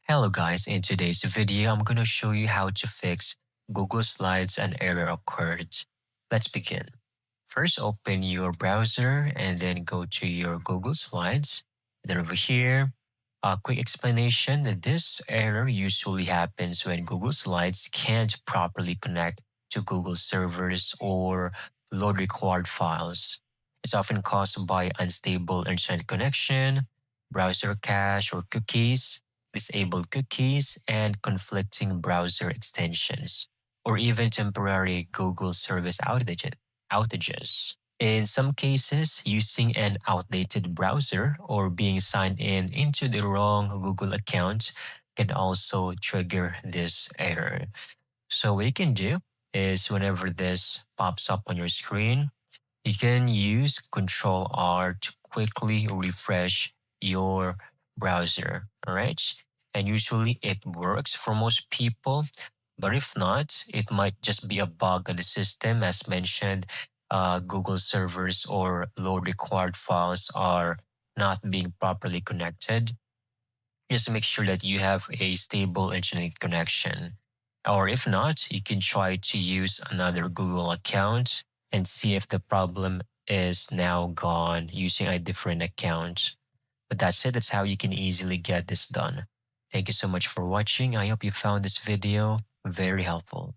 Hello guys, in today's video, I'm going to show you how to fix Google Slides an error occurred. Let's begin. First, open your browser and then go to your Google Slides. Then over here, a quick explanation that this error usually happens when Google Slides can't properly connect to Google servers or load required files. It's often caused by unstable internet connection, browser cache or cookies, disabled cookies, and conflicting browser extensions, or even temporary Google service outages. In some cases, using an outdated browser or being signed in into the wrong Google account can also trigger this error. So what you can do is whenever this pops up on your screen, you can use Control R to quickly refresh your browser. All right. And usually it works for most people. But if not, it might just be a bug in the system. As mentioned, Google servers or load required files are not being properly connected. Just make sure that you have a stable internet connection. Or if not, you can try to use another Google account and see if the problem is now gone using a different account. But that's it. That's how you can easily get this done. Thank you so much for watching. I hope you found this video very helpful.